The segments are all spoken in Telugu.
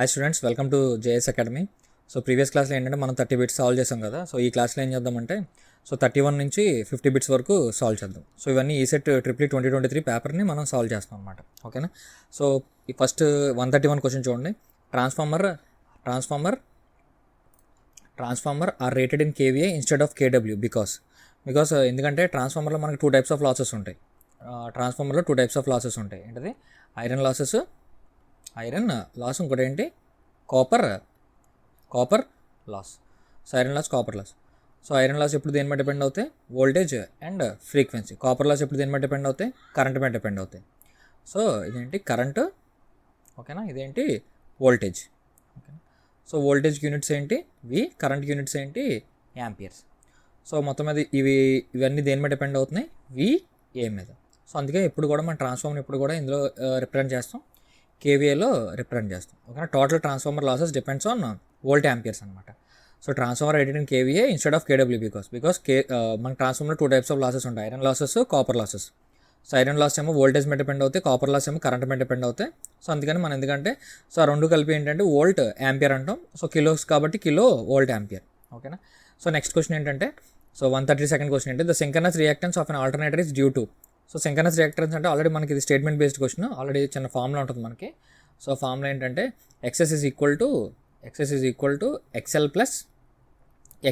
Hi students, welcome to JS academy. So previous క్లాస్లో ఏంటంటే మనం 30 బిట్స్ సాల్వ్ చేసాం కదా. సో ఈ క్లాస్లో ఏం చేద్దామంటే 31 నుంచి 50 బిట్స్ వరకు సాల్వ్ చేద్దాం. సో ఇవన్నీ APECET EEE 2023 పేపర్ని మనం సాల్వ్ చేస్తాం అనమాట. ఓకేనా. సో ఈ ఫస్ట్ 131 క్వశ్చన్ చూడండి. Transformer are rated in KVA instead of KW because ఎందుకంటే ట్రాన్స్ఫార్మర్లో మనకి 2 types ఆఫ్ లాసెస్ ఉంటాయి. ట్రాన్స్ఫార్మర్లో 2 types ఆఫ్ లాసెస్ ఉంటాయి. ఏంటది? ఐరన్ లాస్, ఇంకోటి ఏంటి copper loss. So iron loss, copper loss. So iron loss ఎప్పుడు దేని మీద డిపెండ్ అవుతాయి? Voltage and frequency. Copper loss ఎప్పుడు దేని మీద డిపెండ్ అవుతాయి? కరెంట్ మీద డిపెండ్ అవుతాయి. సో ఇదేంటి కరెంటు, ఓకేనా, ఇదేంటి voltage. Okay. So voltage units ఏంటి వి, కరెంట్ యూనిట్స్ ఏంటి యాంపియర్స్. సో మొత్తం మీద ఇవన్నీ దేని మీద డిపెండ్ అవుతున్నాయి? VA మీద. సో అందుకే ఎప్పుడు కూడా మన ట్రాన్స్ఫార్మర్ ఎప్పుడు కూడా ఇందులో రిప్రజెంట్ చేస్తాం, KVAలో రిప్రజెంట్ చేస్తాం. ఓకేనా. Total transformer losses depends on volt amperes అనమాట. So transformer rated in KVA instead of KW because మన ట్రాన్స్ఫార్మర్ 2 types ఆఫ్ లాసెస్ ఉంటాయి, iron losses, copper losses. So iron loss ఏమో వోల్టేజ్ మీద డిపెండ్ అవుతాయి, కాపర్ లాస్ ఏమో కరెంట్ మీద డిపెండ్ అవుతాయి. సో అందుకని మనం ఎందుకంటే సో ఆ రెండు కలిపి ఏంటంటే వోల్ట్ యాంపియర్ అంటాం. సో కిలోస్ కాబట్టి కిలో వోల్ట్ యాంపియర్. ఓకేనా. సో నెక్స్ట్ క్వశ్చన్ ఏంటంటే సో 132nd క్వశ్చన్ ఏంటి? The synchronous reactance of an alternator is due to. So synchronous reactance అంటే ఆల్రెడీ మనకి ఇది స్టేట్మెంట్ బేస్డ్ క్వశ్చన్, ఆల్రెడీ చిన్న ఫార్ములా ఉంటుంది మనకి. సో ఫార్ములా ఏంటంటే XS is equal to XL plus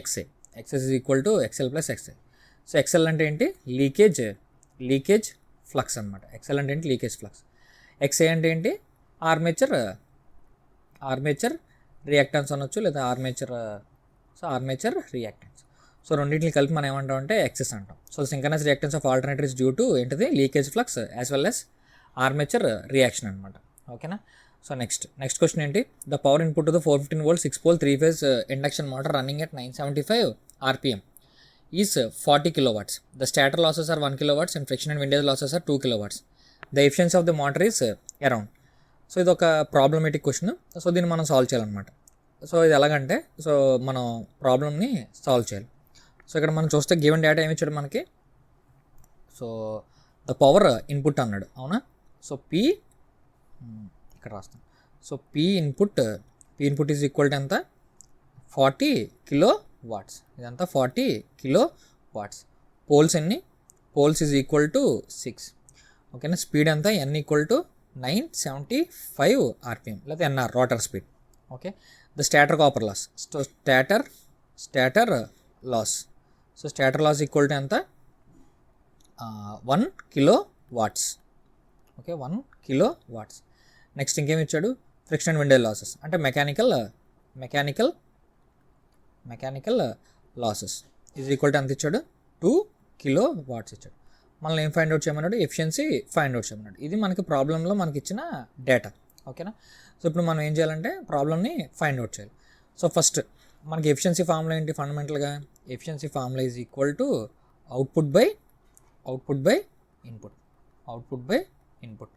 XA. XS is equal to XL plus XA. So XL అంటే ఏంటి? లీకేజ్ ఫ్లక్స్ అనమాట. XL అంటే ఏంటి? Leakage flux. XA అంటే ఏంటి? ఆర్మేచర్ రియాక్టెన్స్ అనొచ్చు, లేదా ఆర్మేచర్ రియాక్టెన్స్. సో రెండింటిని కలిపి మనం ఏమంటామంటే XS అంటాం. So synchronous reactance of alternator is due to ఏంటిది? Leakage flux as well as armature reaction అనమాట. ఓకేనా. సో నెక్స్ట్ క్వశ్చన్ ఏంటి? The power input to the 415 volt 6-pole 3-phase induction motor running at 975 RPM is 40 kilowatts. The stator losses are 1 kilowatts and friction and windage losses are 2 kilowatts. The efficiency of the motor is around. So ఇది ఒక ప్రాబ్లమేటిక్ క్వశ్చన్. సో దీన్ని మనం సాల్వ్ చేయాలన్నమాట. సో ఇది ఎలాగంటే సో మనం ప్రాబ్లమ్ని సాల్వ్ చేయాలి. సో ఇక్కడ మనం చూస్తే గివెన్ డేటా ఏమి ఇచ్చాడు మనకి? సో ద పవర్ ఇన్పుట్ అన్నాడు, అవునా. సో ఇక్కడ రాస్తాం. So P input is equal to ఎంత? 40 kilowatts. ఇదంతా 40 kilowatts. పోల్స్ ఎన్ని? Poles is equal to 6. ఓకేనా. స్పీడ్ ఎంత? N ఈక్వల్ టు 975 RPM లేదా NR rotor speed. Okay. The stator copper loss. So stator loss. So stator loss equal to ఎంత? 1 kilowatts. Okay, 1 kilowatts. నెక్స్ట్ ఇంకేమి ఇచ్చాడు? ఫ్రిక్షన్ అండ్ విండేజ్ లాసెస్ అంటే mechanical losses is equal to ఎంత ఇచ్చాడు? 2 kilowatts ఇచ్చాడు. మనల్ని ఏం ఫైండ్ అవుట్ చేయమన్నాడు? ఎఫిషియన్సీ ఫైండ్ అవుట్ చేయమన్నాడు. ఇది మనకి ప్రాబ్లంలో మనకి ఇచ్చిన డేటా. ఓకేనా. సో ఇప్పుడు మనం ఏం చేయాలంటే ప్రాబ్లమ్ని ఫైండ్ అవుట్ చేయాలి. సో ఫస్ట్ మనకి ఎఫిషియన్సీ ఫార్ములా ఏంటి? ఫండమెంటల్గా efficiency formula is equal to output by input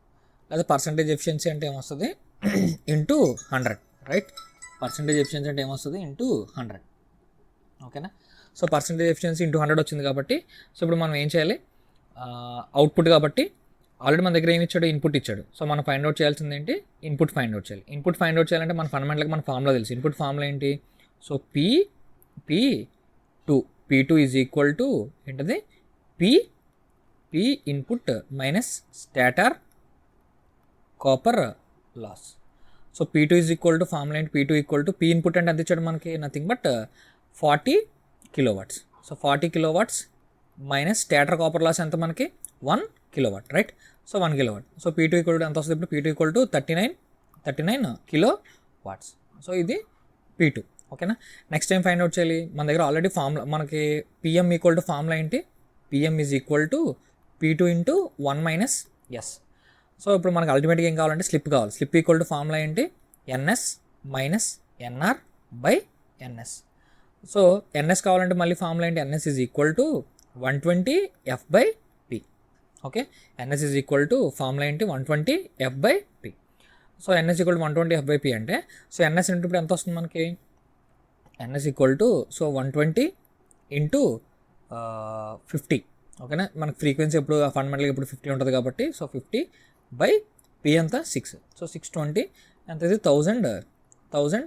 లేదా పర్సంటేజ్ ఎఫిషియన్సీ అంటే ఏమొస్తుంది? Into 100, right. పర్సంటేజ్ ఎఫిషియన్సీ అంటే ఏమొస్తుంది? ఇంటూ 100. ఓకేనా. సో పర్సంటేజ్ ఎఫిషియన్సీ ఇంటూ 100 వచ్చింది కాబట్టి సో ఇప్పుడు మనం ఏం చేయాలి? అవుట్పుట్ కాబట్టి ఆల్రెడీ మన దగ్గర ఏమి ఇచ్చాడు? ఇన్పుట్ ఇచ్చాడు. సో మనం ఫైండ్ అవుట్ చేయాల్సింది ఏంటి? ఇన్పుట్ ఫైండ్ అవుట్ చేయాలి. ఇన్పుట్ ఫైండ్ అవుట్ చేయాలంటే మన ఫండమెంటల్గా మన ఫార్ములా తెలుసు. ఇన్పుట్ ఫార్ములా ఏంటి? So P2 is equal to ఏంటది? P input minus stator copper loss. So P2 is equal to formula ఏంటి? P2 equal to P input అంటే ఎంత ఇచ్చాడు మనకి? Nothing but 40 kilowatts. So 40 kilowatts minus stator copper loss ఎంత మనకి? 1 kilowatt, right. So 1 kilowatt. So P2 equal to ఎంత వస్తుంది? ఇప్పుడు P2 equal to 39 kilowatts. So ఇది P2. ఓకేనా. నెక్స్ట్ టైం ఫైండ్ అవుట్ చేయాలి. మన దగ్గర ఆల్రెడీ ఫార్ములా మనకి PM ఈక్వల్ టు ఫార్ములా ఏంటి? PM is equal to P2 into 1 minus S. So ఇప్పుడు మనకు అల్టిమేట్గా ఏం కావాలంటే స్లిప్ కావాలి. స్లిప్ ఈక్వల్ టు ఫార్ములా ఏంటి? NS minus NR by NS. So NS కావాలంటే మళ్ళీ ఫార్ములా ఏంటి? NS is equal to 120 F by P. Okay. NS is equal to formula ఏంటి? 120 F by P. So NS equal to 120 F by P అంటే సో NS ఇంటూ ఇప్పుడు ఎంత వస్తుంది మనకి? NS equal to so 120 into 50. ఓకేనా. మనకి ఫ్రీక్వెన్సీ ఎప్పుడు ఫండమెంటల్గా ఇప్పుడు 50 ఉంటుంది కాబట్టి సో 50 బై P అంతా 6. సో 620 ఎంత? ఇది 1000 1000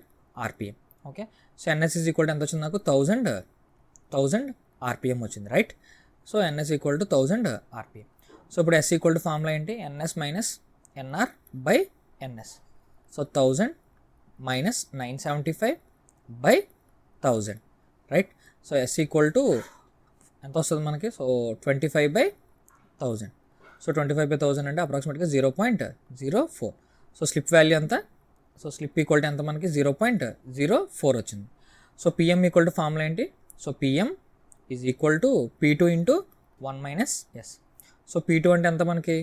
RPM. Okay, so NS is equal to ఎంత వచ్చింది నాకు 1000 RPM వచ్చింది, right. So NS equal to 1000 RPM. So ఇప్పుడు S ఈక్వల్ టు ఫార్ములా ఏంటి, NS minus NR by NS. So 1000 minus 975 by 1000, right. So S equal to ఎంత వస్తుంది మనకి, సో 25/1000. సో 25/1000 అంటే అప్రాక్సిమేట్గా 0.04. సో స్లిప్ వాల్యూ ఎంత, సో స్లిప్ ఈక్వల్ టు ఎంత మనకి 0.04 వచ్చింది. So PM equal to formula ఏంటి, so PM is equal to P2 into 1 minus S. So P2 అంటే ఎంత మనకి,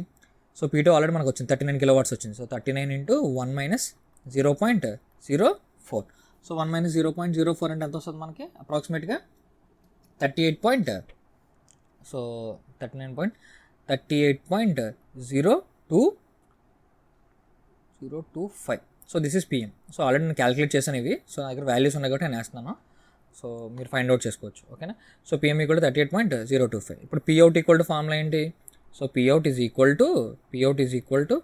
సో P2 ఆల్రెడీ మనకు వచ్చింది 39 కిలోవాట్స్ వచ్చింది. So 39 into 1 minus 0.04. So 1 minus 0.04 అంటే ఎంత వస్తుంది మనకి, అప్రాక్సిమేట్గా 38.025. So this is PM. So already నేను క్యాలిక్యులేట్ చేశాను ఇవి. సో నా దగ్గర వాల్యూస్ ఉన్నాయి కాబట్టి నేను వేస్తున్నాను. సో మీరు ఫైండ్ అవుట్ చేసుకోవచ్చు, ఓకేనా. So PM equal to 38.025. ఇప్పుడు Pout ఈక్వల్ టు ఫార్ములా ఏంటి, so Pout is equal to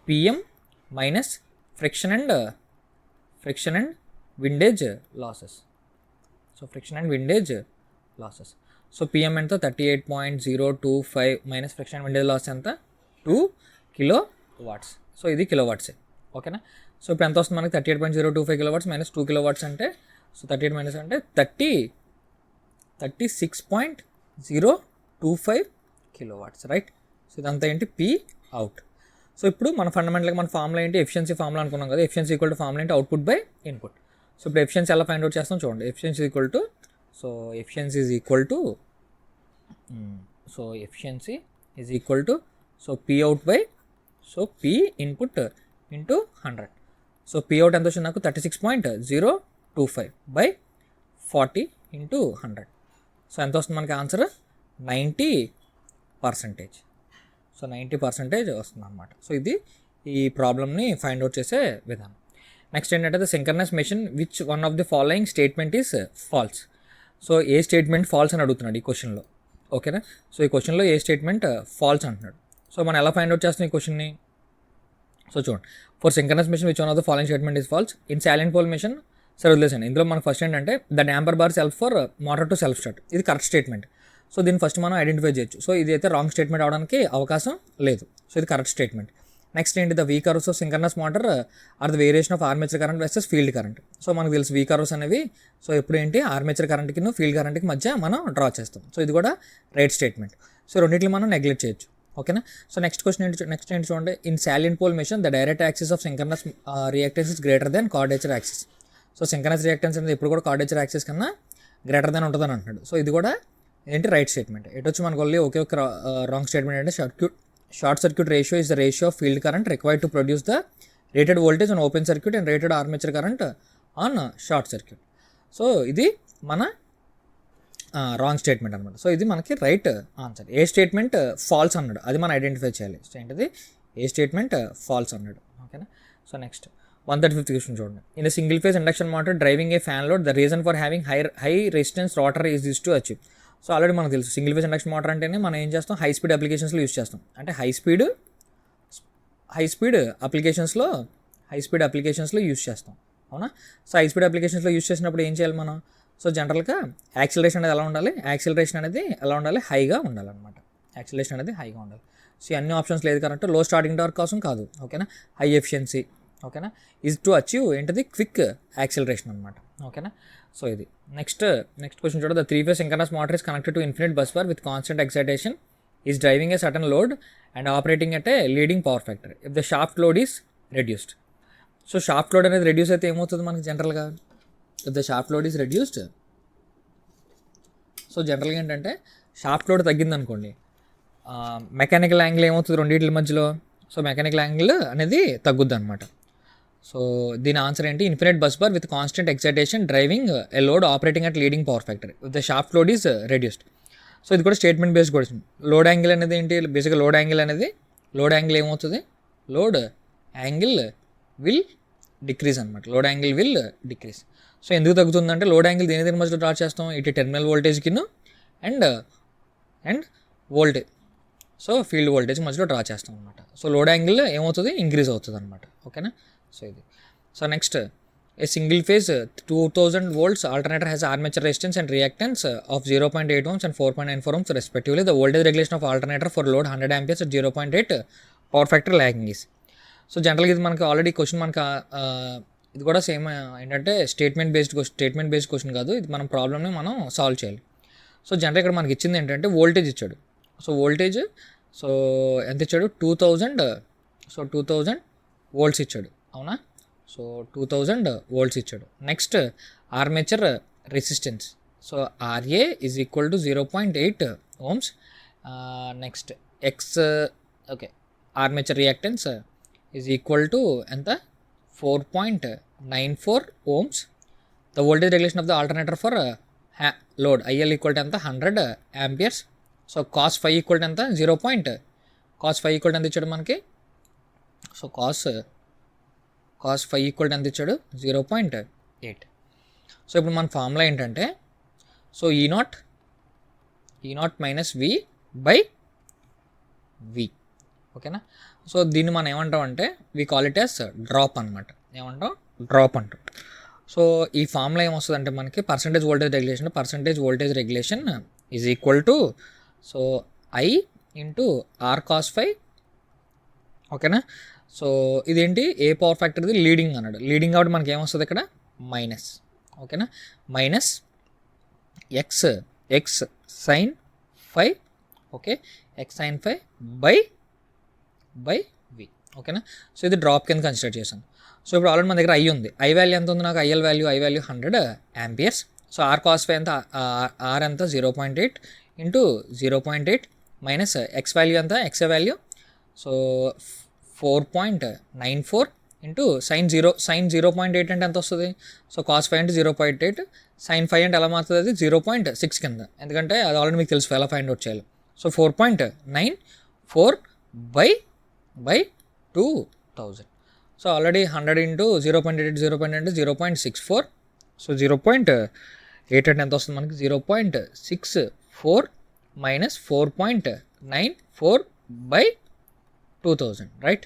PM minus friction and windage losses. So friction and windage losses. So PM ఎంత 38.025 minus friction and windage loss ఎంత 2 కిలోవాట్స్. సో ఇది కిలోవాట్సే, ఓకేనా. సో ఇప్పుడు ఎంత వస్తుంది మనకి 38.025 కిలోవాట్స్ మైనస్ 2 కిలోవాట్స్ అంటే, సో 38 మైనస్ అంటే 36.025 కిలోవాట్స్, రైట్. సో ఇదంతా ఏంటి Pout. సో ఇప్పుడు మన ఫండమెంటల్గా మన ఫార్ములా ఏంటి, ఎఫిషియన్సీ ఫార్ములా అనుకున్నాం కదా. ఎఫిషియన్సీ ఈక్వల్ టు ఫార్ములా ఏంటి, అవుట్పుట్ బై ఇన్పుట్. సో ఇప్పుడు ఎఫిషియన్సీ ఎలా ఫైండ్ అవుట్ చేస్తాం చూడండి. Efficiency is equal to so Pout by so P input into 100. So Pout ఎంత వచ్చింది నాకు 36.025 బై 40 ఇంటూ 100. సో ఎంత వస్తుంది మనకి ఆన్సర్ 90%. సో 90% వస్తుంది అనమాట. సో ఇది ఈ ప్రాబ్లమ్ని ఫైండ్ అవుట్ చేసే విధానం. నెక్స్ట్ ఏంటంటే the synchronous machine which one of the following statement is false. So ఏ స్టేట్మెంట్ ఫాల్స్ అని అడుగుతున్నాడు ఈ క్వశ్చన్లో, ఓకేనా. సో ఈ క్వశ్చన్లో ఏ స్టేట్మెంట్ ఫాల్స్ అంటున్నాడు. సో మనం ఎలా ఫైండ్ అవుట్ చేస్తాం ఈ క్వశ్చన్ని, సో చూడండి. For synchronous machine which one of the following statement is false in salient pole machine. సరే వదిలేసండి. ఇందులో మనకు ఫస్ట్ ఏంటంటే the damper bar self for motor to self start. ఇది కరెక్ట్ స్టేట్మెంట్. సో దీన్ని ఫస్ట్ మనం ఐడెంటిఫై చేయొచ్చు. సో ఇది అయితే రాంగ్ స్టేట్మెంట్ అవడానికి అవకాశం లేదు. సో ఇది కరెక్ట్ స్టేట్మెంట్. నెక్స్ట్ ఏంటి, the V curves of synchronous motor are the variation of armature current versus field current. So మనకు తెలుసు వీ కర్వ్స్ అనేవి సో ఎప్పుడు ఏంటి ఆర్మేచర్ కరెంట్కి ఫీల్డ్ కరెంట్కి మధ్య మనం డ్రా చేస్తాం. సో ఇది కూడా రైట్ స్టేట్మెంట్. సో రెండింటిని మనం నెగ్లెక్ట్ చేయొచ్చు, ఓకేనా. సో నెక్స్ట్ ఏంటి చూడండి. In salient pole machine the direct axis of synchronous reactance is greater than quadrature axis. So synchronous reactance అనేది ఎప్పుడు కూడా క్వాడ్రేచర్ యాక్సిస్ కన్నా గ్రేటర్ దెన్ ఉంటుందని అంటున్నాడు. సో ఇది కూడా ఏంటి రైట్ స్టేట్మెంట్. ఎటు వచ్చి మనకు ఒకే ఒక రాంగ్ స్టేట్మెంట్ అంటే short circuit ratio is the ratio of field current required to produce the rated voltage on open circuit and rated armature current on short circuit. So ఇది మన రాంగ్ స్టేట్మెంట్ అనమాట. సో ఇది మనకి రైట్ ఆన్సర్. ఏ స్టేట్మెంట్ ఫాల్స్ అన్నాడు అది మనం ఐడెంటిఫై చేయాలి. సో ఏంటిది, ఏ స్టేట్మెంట్ ఫాల్స్ అన్నాడు, ఓకేనా. సో నెక్స్ట్ 135th క్వశ్చన్ చూడండి. In a single phase induction motor driving A fan load the reason for having high resistance rotor is use to achieve. So already మనకు తెలుసు సింగిల్ ఫేజ్ ఇండక్షన్ మోటార్ అంటేనే మనం ఏం చేస్తాం, హై స్పీడ్ అప్లికేషన్స్లో యూస్ చేస్తాం. అంటే హై స్పీడ్ అప్లికేషన్స్లో యూస్ చేస్తాం, అవునా. సో హై స్పీడ్ అప్లికేషన్స్లో యూస్ చేసినప్పుడు ఏం చేయాలి మనం, సో జనరల్గా యాక్సిలరేషన్ అనేది ఎలా ఉండాలి, హైగా ఉండాలన్నమాట. యాక్సిలరేషన్ అనేది హైగా ఉండాలి. సో అన్ని ఆప్షన్స్ లేదు కరెక్ట్. లో స్టార్టింగ్ టార్క్ కోసం కాదు, ఓకేనా. హై ఎఫిషియన్సీ, ఓకేనా, ఈజ్ టు అచీవ్ ఏంటిది క్విక్ యాక్సిలరేషన్ అనమాట, ఓకేనా. సో ఇది నెక్స్ట్ క్వశ్చన్ చూడ. The 3-phase synchronous motor is connected to infinite bus bar with constant excitation is driving a certain load and operating at a leading power factor if the shaft load is reduced. So shaft load అనేది రెడ్యూస్ అయితే ఏమవుతుంది మనకి జనరల్గా, if the shaft load is reduced. So జనరల్గా ఏంటంటే షాఫ్ట్ లోడ్ తగ్గింది అనుకోండి, మెకానికల్ యాంగిల్ ఏమవుతుంది రెండింటి మధ్యలో, సో మెకానికల్ యాంగిల్ అనేది తగ్గుద్ది అనమాట. సో దీని ఆన్సర్ ఏంటి, infinite bus bar with constant excitation driving a load operating at leading power factor if the shaft load is reduced. So ఇది కూడా statement based question. Load angle అనేది ఏంటి, బేసిక్గా లోడ్ యాంగిల్ ఏమవుతుంది, లోడ్ యాంగిల్ విల్ డిక్రీజ్ అనమాట. Load angle will decrease. So ఎందుకు తగ్గుతుందంటే లోడ్ యాంగిల్ దేని మధ్యలో డ్రా చేస్తాం, ఇటు టెర్మినల్ వోల్టేజ్కి and voltage, so field voltage మధ్యలో డ్రా చేస్తాం అనమాట. సో లోడ్ యాంగిల్ ఏమవుతుంది, ఇంక్రీజ్ అవుతుంది అనమాట, ఓకేనా. సో ఇది. So next A single phase 2000 volts alternator has armature resistance and reactance of 0.8 ohms and 4.94 ohms respectively. The voltage regulation of alternator for load 100 amperes at 0.8 power factor lagging is. So జనరల్గా ఇది మనకి ఆల్రెడీ క్వశ్చన్ మనకు ఇది కూడా సేమ్ ఏంటంటే స్టేట్మెంట్ బేస్డ్ క్వశ్చన్ కాదు, ఇది మనం ప్రాబ్లమ్ని మనం సాల్వ్ చేయాలి. సో జనరల్ ఇక్కడ మనకి ఇచ్చింది ఏంటంటే వోల్టేజ్ ఇచ్చాడు. సో వోల్టేజ్ సో ఎంత ఇచ్చాడు 2000, సో 2000 వోల్ట్స్ ఇచ్చాడు అవునా. సో 2000 వోల్ట్స్ ఇచ్చాడు. Next armature resistance, so RA is equal to 0.8 ohms. Next okay armature reactance is equal to ఎంత 4.94 ohms. The voltage regulation of the alternator for load IL equal to ఎంత 100 amperes. So cos phi equal to ఎంత cos phi ఈక్వల్ టు ఎంత ఇచ్చాడు మనకి. So cos phi equal to ఎంత ఇచ్చాడు 0.8. సో ఇప్పుడు మన ఫార్ములా ఏంటంటే so E0 minus V by V ఓకేనా. సో దీన్ని మనం ఏమంటాం అంటే we call it as drop అనమాట. ఏమంటాం డ్రాప్ అంటాం. సో ఈ ఫార్ములా ఏమొస్తుంది అంటే మనకి percentage voltage regulation is equal to so I into R cos phi ఓకేనా. సో ఇదేంటి ఏ పవర్ ఫ్యాక్టర్ది లీడింగ్ అన్నాడు. లీడింగ్ కాబట్టి మనకి ఏమొస్తుంది ఇక్కడ మైనస్ ఓకేనా, minus X sine phi okay, X sine phi by V ఓకేనా. సో ఇది డ్రాప్ కింద కన్సిడర్ చేశాను. సో ఇప్పుడు ఆల్రెడీ మన దగ్గర ఐ ఉంది. ఐ వాల్యూ ఎంత ఉంది నాకు, I value 100 amperes. So R cos phi ఎంత ఆర్ ఎంత 0.8 ఇంటూ 0.8 మైనస్ ఎక్స్ వాల్యూ ఎంత X value so 4.94 into sine 0.8 అంటే ఎంత వస్తుంది. సో కాస్ ఫై అంటే 0.8, సైన్ ఫై అంటే ఎలా మారుతుంది అది 0.6 కింద, ఎందుకంటే అది ఆల్రెడీ మీకు తెలుసు ఎలా ఫైండ్ అవుట్ చేయాలి. So 4.94 by 2000. So already 100 into 0.8 0.64. So 0.8 అంటే ఎంత వస్తుంది మనకి 0.64 minus 4.94 by 2000 right.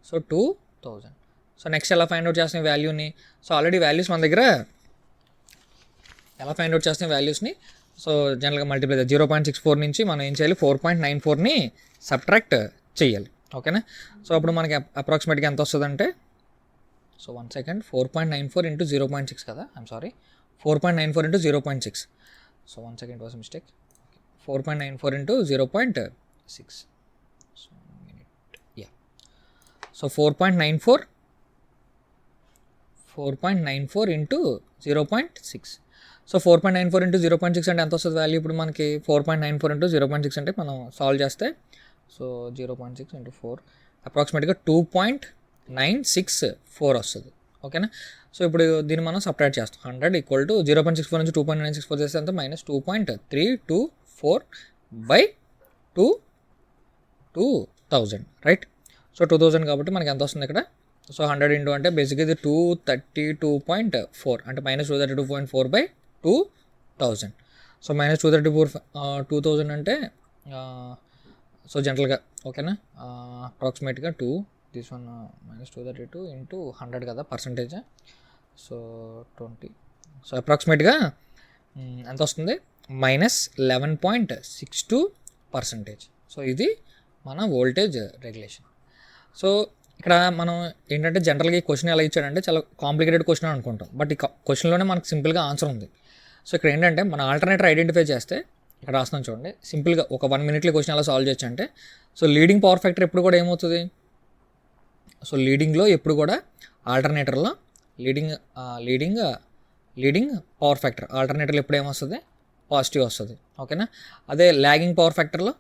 So 2000. So next ఎలా ఫైండ్ అవుట్ చేస్తాం వాల్యూని. సో ఆల్రెడీ వాల్యూస్ మన దగ్గర ఎలా ఫైండ్ అవుట్ చేస్తాం వాల్యూస్ని. సో జనరల్గా మల్టిప్లై 0.64 నుంచి మనం ఏం చేయాలి 4.94ని సబ్ట్రాక్ట్ చేయాలి ఓకేనా. సో అప్పుడు మనకి అప్రాక్సిమేట్గా ఎంత వస్తుందంటే సో 1 సెకండ్ 4.94 ఇంటూ 0.6 కదా, I'm sorry 4.94 into 0.6. So 1 second was mistake. 4.94 into 0.6. So yeah so 4.94 into 0.6. So 4.94 into 0.6 అంటే ఎంత వస్తుంది వాల్యూ ఇప్పుడు మనకి 4.94 ఇంటూ 0.6 అంటే మనం సాల్వ్ చేస్తే సో 0.6 ఇంటూ 4 అప్రాక్సిమేట్గా 2.964 వస్తుంది ఓకేనా. సో ఇప్పుడు దీన్ని మనం సపరేట్ చేస్తాం. 100 ఈక్వల్ టు 0.64 నుంచి 2.964 చేస్తే అంత మైనస్ 2.324 బై 2000 రైట్. సో 2000 కాబట్టి మనకి ఎంత వస్తుంది ఇక్కడ. సో 100 ఇంటూ అంటే బేసిక్గా ఇది 232.4 అంటే మైనస్ 232.4 బై 2000. సో మైనస్ 232 అంటే సో జనరల్గా ఓకేనా అప్రాక్సిమేట్గా దిస్ వన్ మైనస్ 232 ఇంటూ 100 కదా పర్సంటేజ్. సో 20. సో అప్రాక్సిమేట్గా ఎంత వస్తుంది మైనస్ 11.62%. సో ఇది మన వోల్టేజ్ రెగ్యులేషన్. సో ఇక్కడ మనం ఏంటంటే జనరల్గా ఈ క్వశ్చన్ ఎలా ఇచ్చాడంటే చాలా కాంప్లికేటెడ్ క్వశ్చన్ అనుకుంటాం, బట్ ఈ క్వశ్చన్లోనే మనకు సింపుల్గా ఆన్సర్ ఉంది. సో ఇక్కడ ఏంటంటే మన ఆల్టర్నేటర్ ఐడెంటిఫై చేస్తే ఇక్కడ రాస్తున్నాం చూడండి సింపుల్గా ఒక 1 మినిట్లో క్వశ్చన్ ఎలా సాల్వ్ చేయొచ్చు అంటే సో లీడింగ్ పవర్ ఫ్యాక్టర్ ఎప్పుడు కూడా ఏమవుతుంది. సో లీడింగ్లో ఎప్పుడు కూడా ఆల్టర్నేటర్లో లీడింగ్ పవర్ ఫ్యాక్టర్ ఆల్టర్నేటర్లో ఎప్పుడు ఏమొస్తుంది పాజిటివ్ వస్తుంది ఓకేనా. అదే లాగింగ్ పవర్ ఫ్యాక్టర్లో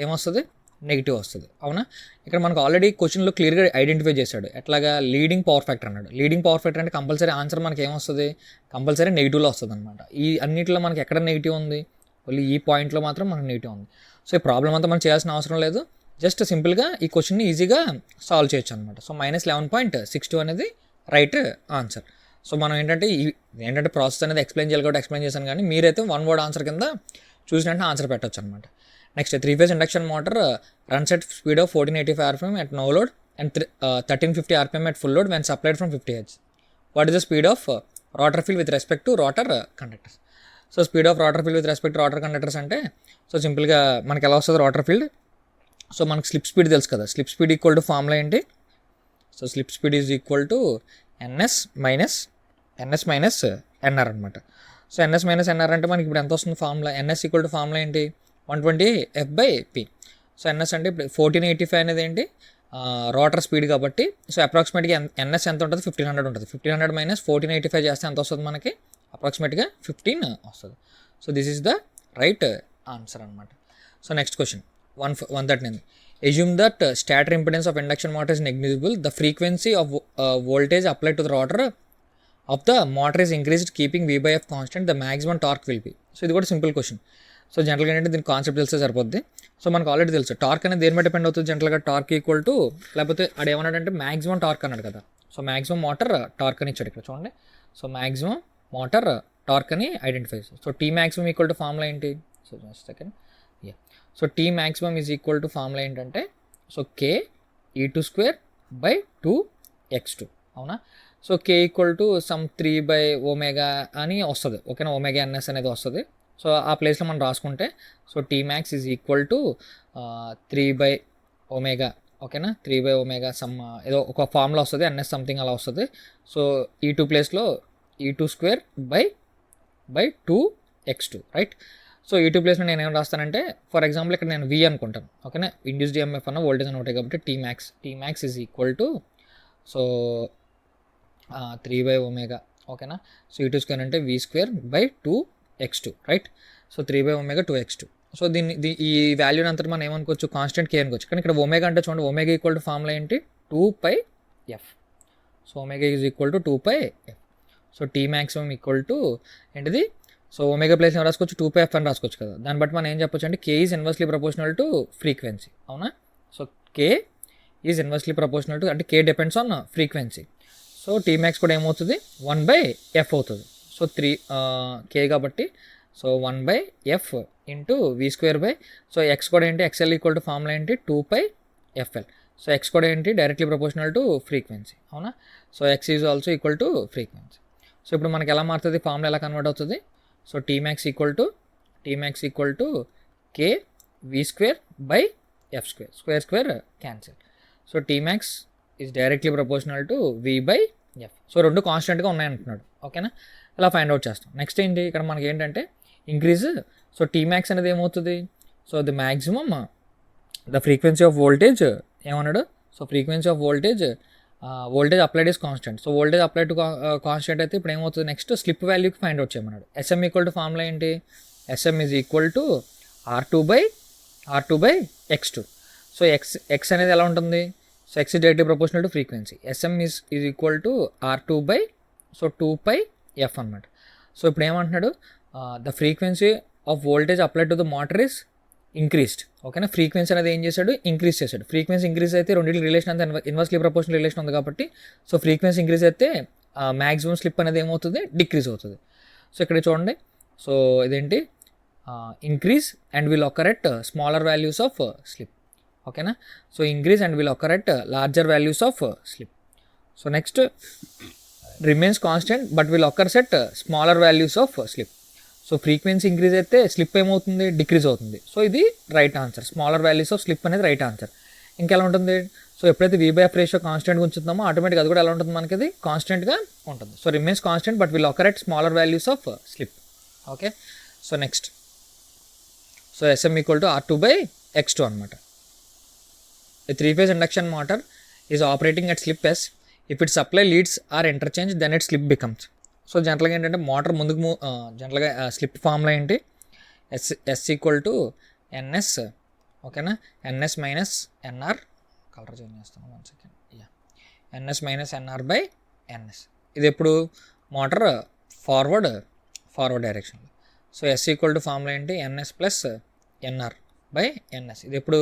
ఏమొస్తుంది నెగిటివ్ వస్తుంది అవునా. ఇక్కడ మనకు ఆల్రెడీ క్వశ్చన్లో క్లియర్గా ఐడెంటిఫై చేశాడు ఎట్లాగా లీడింగ్ పవర్ ఫ్యాక్టర్ అన్నాడు. లీడింగ్ పవర్ ఫ్యాక్టర్ అంటే కంపల్సరీ ఆన్సర్ మనకి ఏమొస్తుంది కంపల్సరీ నెగిటివ్లో వస్తుంది అనమాట. ఈ అన్నింటిలో మనకి ఎక్కడ నెగిటివ్ ఉంది ఓన్లీ ఈ పాయింట్లో మాత్రం మనకు నెగిటివ్ ఉంది. సో ఈ ప్రాబ్లం అంతా మనం చేయాల్సిన అవసరం లేదు, జస్ట్ సింపుల్గా ఈ క్వశ్చన్ని ఈజీగా సాల్వ్ చేయొచ్చు అనమాట. సో మైనస్ 11.62 అనేది రైట్ ఆన్సర్. సో మనం ఏంటంటే ప్రాసెస్ అనేది ఎక్స్ప్లెయిన్ చేయాలి కాబట్టి ఎక్స్ప్లెయిన్ చేశాను, కానీ మీరైతే 1 వర్డ్ ఆన్సర్ కింద చూసినట్టు ఆన్సర్ పెట్టచ్చు అనమాట. Next 3-phase induction motor runs at speed of 1485 RPM at no load. and 1350 rpm at full load when supplied from 50 Hz. What is the speed of rotor field with respect to rotor conductors? So speed of rotor field with respect to rotor conductors అంటే సో సింపుల్గా మనకి ఎలా వస్తుంది రోటర్ ఫీల్డ్. సో మనకు స్లిప్ స్పీడ్ తెలుసు కదా, slip speed equal to formula ఏంటి? So slip speed is equal to NS minus NR అనమాట. సో ఎన్ఎస్ మైనస్ ఎన్ఆర్ అంటే మనకి ఇప్పుడు ఎంత వస్తుంది formula? NS equal to formula ఏంటి? 120 F/P. సో ఎన్ఎస్ అంటే ఇప్పుడు 1485 అనేది ఏంటి? రోటర్ స్పీడ్ కాబట్టి సో అప్రాక్సిమేట్గా ఎన్ఎస్ ఎంత ఉంటుంది? 1500 ఉంటుంది. 1500 మైనస్ 1485 చేస్తే ఎంత వస్తుంది మనకి? అప్రాక్సిమేట్గా 15 వస్తుంది. So this is the right answer అనమాట. So next question 139. Assume that stator impedance of induction motor is negligible. The frequency of voltage applied to the rotor of the motor is increased keeping V/F constant. The maximum torque will be. So ఇది కూడా సింపుల్ క్వశ్చన్. సో జనరల్గా ఏంటంటే దీని కాన్సెప్ట్ తెలిస్తే సరిపోద్ది. సో మనకు ఆల్రెడీ తెలుసు టార్క్ అనేది దేని మీద డిపెండ్ అవుతుంది జనరల్గా? టార్క్ ఈక్వల్ టు లేకపోతే అది ఏమన్నాడంటే మ్యాక్సిమం టార్క్ అన్నాడు కదా. సో మ్యాక్సిమం మోటార్ టార్క్ అని ఇచ్చాడు ఇక్కడ చూడండి. సో మ్యాక్సిమం మోటార్ టార్క్ అని ఐడెంటిఫై చేస్తాం. So T maximum equal to formula ఏంటి? So just second. So T maximum is equal to formula ఏంటంటే సో K E2/2 అవునా. So K equal to some 3/ω అని వస్తుంది ఓకేనా, ωNS అనేది వస్తుంది. సో ఆ ప్లేస్లో మనం రాసుకుంటే so T max is equal to 3/ω ఓకేనా, 3/ω సమ్ ఏదో ఒక ఫార్ములా వస్తుంది, NS సంథింగ్ అలా వస్తుంది. సో E2 ప్లేస్లో E2/2x2 రైట్. సో E2 ప్లేస్లో నేను ఏం రాస్తానంటే ఫర్ ఎగ్జాంపుల్ ఇక్కడ నేను V అనుకుంటాను ఓకేనా, ఇండ్యూస్డ్ EMF అన్న వోల్టేజ్ అని ఉంటాయి కాబట్టి T max is equal to so 3/ω ఓకేనా. సో E2² అంటే V²/2x2 right. So 3/ω2x2. So ఈ వాల్యూని అంతా మనం ఏమనుకోవచ్చు? కాన్స్టెంట్ K అనుకోవచ్చు. కానీ ఇక్కడ ఒమేగా అంటే చూడండి, ఒమేగా ఈక్వల్ టు ఫార్ములా ఏంటి? 2πf. So omega is equal to 2πf. So T maximum equal to ఏంటిది? సో ఒమేగా ప్లేస్ ఏం రాసుకోవచ్చు? 2πf అని రాసుకోవచ్చు కదా. దాన్ని బట్టి మనం ఏం చెప్పొచ్చు అంటే K is inversely proportional to frequency అవునా. So K is inversely proportional to అంటే K depends on frequency. So T max కూడా ఏమవుతుంది? 1/f అవుతుంది. సో K కాబట్టి so 1/f into V²/. So x కూడా ఏంటి? XL ఈక్వల్ టు ఫార్ములా ఏంటి? 2πfl. సో ఎక్స్ కూడా ఏంటి? డైరెక్ట్లీ ప్రపోర్షనల్ టు ఫ్రీక్వెన్సీ అవునా. So X is also equal to frequency. So ఇప్పుడు మనకి ఎలా మారుతుంది? ఫార్ములా ఎలా కన్వర్ట్ అవుతుంది? So T max equal to K V²/f². Square cancel. So T max is directly proportional to V/f. So రెండు కాన్స్టెంట్గా ఉన్నాయంటున్నాడు ఓకేనా. ఇలా ఫైండ్ అవుట్ చేస్తాం. నెక్స్ట్ ఏంటి ఇక్కడ మనకి ఏంటంటే ఇంక్రీజ్. సో టీ మ్యాక్స్ అనేది ఏమవుతుంది? So the maximum the frequency of voltage ఏమన్నాడు? So frequency of voltage applied is constant. So voltage applied to constant అయితే ఇప్పుడు ఏమవుతుంది? నెక్స్ట్ స్లిప్ వాల్యూకి ఫైండ్ అవుట్ చేయమన్నాడు. SM ఈక్వల్ టు ఫార్ములా ఏంటి? SM is equal to R2/x2. So x అనేది ఎలా ఉంటుంది? So x is directly proportional to frequency. SM is equal to R2/2πf అనమాట. సో ఇప్పుడు ఏమంటున్నాడు? The frequency of voltage applied to the motor is increased ఓకేనా. ఫ్రీక్వెన్సీ అనేది ఏం చేశాడు? ఇంక్రీజ్ చేశాడు. ఫ్రీక్వెన్సీ ఇంక్రీజ్ అయితే రెండింటి రిలేషన్ అంతా ఇన్వర్స్లీ ప్రపోర్షనల్ రిలేషన్ ఉంది కాబట్టి సో ఫ్రీక్వెన్సీ ఇంక్రీజ్ అయితే మ్యాక్సిమం స్లిప్ అనేది ఏమవుతుంది? డిక్రీజ్ అవుతుంది. సో ఇక్కడ చూడండి. సో ఇదేంటి? Increase and will occur at smaller values of slip ఓకేనా. So increase and will occur at larger values of slip. So next remains constant but will occurs at smaller values of slip. So frequency increase అయితే స్లిప్ ఏమవుతుంది? డిక్రీజ్ అవుతుంది. సో ఇది right answer. Smaller values of slip అనేది రైట్ ఆన్సర్. ఇంకెలా ఉంటుంది? సో ఎప్పుడైతే V/f రేషియో కాన్స్టెంట్గా ఉంచుతామో ఆటోమేటిక్గా అది కూడా ఎలా ఉంటుంది? మనకి అది కాన్స్టెంట్గా ఉంటుంది. So remains constant but will occur at smaller values of slip okay. So next so SM equal to R2/x2 అనమాట. A 3-phase induction motor is operating at slip S. If its supply leads are interchanged, then its slip becomes. So జనరల్గా ఏంటంటే మోటార్ ముందుకు జనరల్గా స్లిప్ ఫార్ములా ఏంటి? S ఈక్వల్ టు NS ఓకేనా. NS minus NR colour change చేస్తాను 1 సెకండ్. NS minus NR/NS. ఇది ఎప్పుడు? మోటార్ ఫార్వర్డ్ డైరెక్షన్లో. So S equal to formula ఏంటి? NS plus NR/NS. ఇది ఎప్పుడు?